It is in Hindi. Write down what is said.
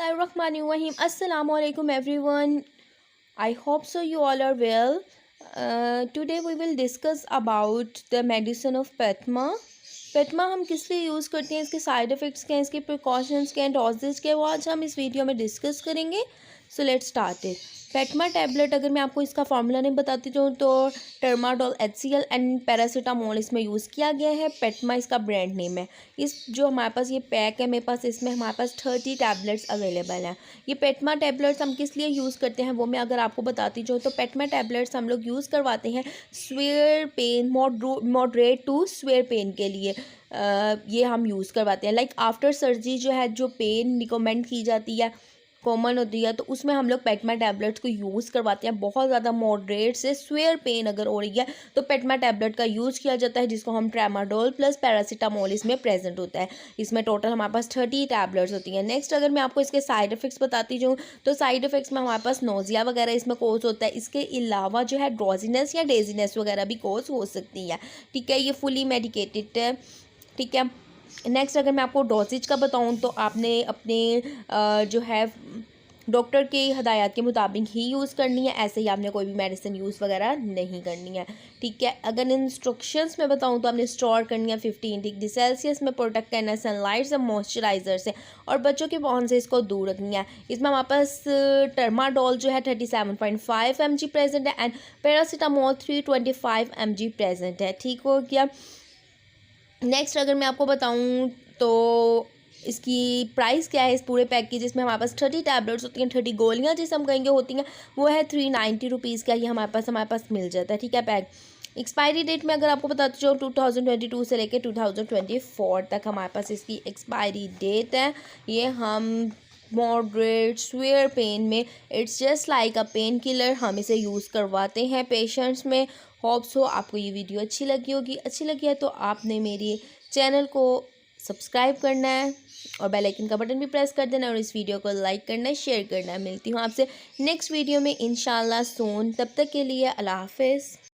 Bismillahirrahmanirrahim. Assalamu alaikum everyone. I hope so you all are well. Today we will discuss about the medicine of पेटमा. पेटमा हम किस लिए यूज़ करते हैं, इसके साइड इफ़ेक्ट्स क्या हैं, इसके प्रिकॉशंस क्या हैं, डोजेज क्या है, वो आज हम इस वीडियो में डिस्कस करेंगे. So let's start it. पेटमा टैबलेट अगर मैं आपको इसका फार्मूला नहीं बताती हूँ तो टर्माडोल HCl एंड पैरासीटामोल इसमें यूज़ किया गया है. पेटमा इसका ब्रांड नेम है. इस जो हमारे पास ये पैक है मेरे पास, इसमें हमारे पास 30 टैबलेट्स अवेलेबल हैं. ये पेटमा टैबलेट्स हम किस लिए यूज़ करते हैं वो मैं अगर आपको बताती हूँ तो पेटमा टैबलेट्स हम लोग यूज़ करवाते हैं severe pain, moderate to severe pain के लिए. ये हम यूज़ करवाते हैं. लाइक आफ्टर सर्जरी जो है, जो पेन रिकमेंड की जाती है, कॉमन होती है, तो उसमें हम लोग पेटमा टैबलेट्स को यूज़ करवाते हैं. बहुत ज़्यादा मॉडरेट से स्वेयर पेन अगर हो रही है तो पेटमा टैबलेट का यूज़ किया जाता है, जिसको हम ट्रामाडोल प्लस पैरासीटामोल इसमें प्रेजेंट होता है. इसमें टोटल हमारे पास 30 टैबलेट्स होती हैं. नेक्स्ट अगर मैं आपको इसके साइड इफ़ेक्ट्स बताती हूँ तो साइड इफ़ेक्ट्स में हमारे पास नोज़िया वगैरह इसमें कोज होता है. इसके अलावा जो है ड्रॉजीनेस या डेजीनेस वगैरह भी कोज हो सकती है. ठीक है, ये फुली मेडिकेटेड है. ठीक है. नेक्स्ट अगर मैं आपको डोजेज का बताऊं तो आपने अपने जो है डॉक्टर के हदायत के मुताबिक ही यूज़ करनी है. ऐसे ही आपने कोई भी मेडिसिन यूज़ वगैरह नहीं करनी है. ठीक है. अगर इंस्ट्रक्शंस में बताऊं तो आपने स्टोर करनी है 15 डिग्री सेल्सियस में, प्रोटेक्ट करना है सनलाइट से, मॉइस्चराइज़र से, और बच्चों के पहुँच से इसको दूर रखनी है. इसमें हमारे पास टर्माडोल जो है 37.5 mg प्रेजेंट है एंड पैरासीटामोल 325 mg प्रेजेंट है. ठीक हो गया. नेक्स्ट अगर मैं आपको बताऊं तो इसकी प्राइस क्या है इस पूरे पैक की, जिसमें हमारे पास 30 टैबलेट्स होती हैं, 30 गोलियां जिसे हम कहेंगे होती हैं, वो है 390 रुपीज़ का. ये हमारे पास मिल जाता है. ठीक है. पैक एक्सपायरी डेट में अगर आपको बताती जाऊँ 2022 से लेकर 2024 तक हमारे पास इसकी एक्सपायरी डेट है. ये हम मॉडरेट स्वेयर पेन में, it's just like a pain killer, हम इसे यूज़ करवाते हैं पेशेंट्स में. होप्स हो आपको ये वीडियो अच्छी लगी होगी. अच्छी लगी है तो आपने मेरी चैनल को सब्सक्राइब करना है और बेल आइकन का बटन भी प्रेस कर देना और इस वीडियो को लाइक करना है, शेयर करना है. मिलती हूँ आपसे नेक्स्ट वीडियो में इंशाल्लाह सून. तब तक के लिए अल्लाह हाफिज़.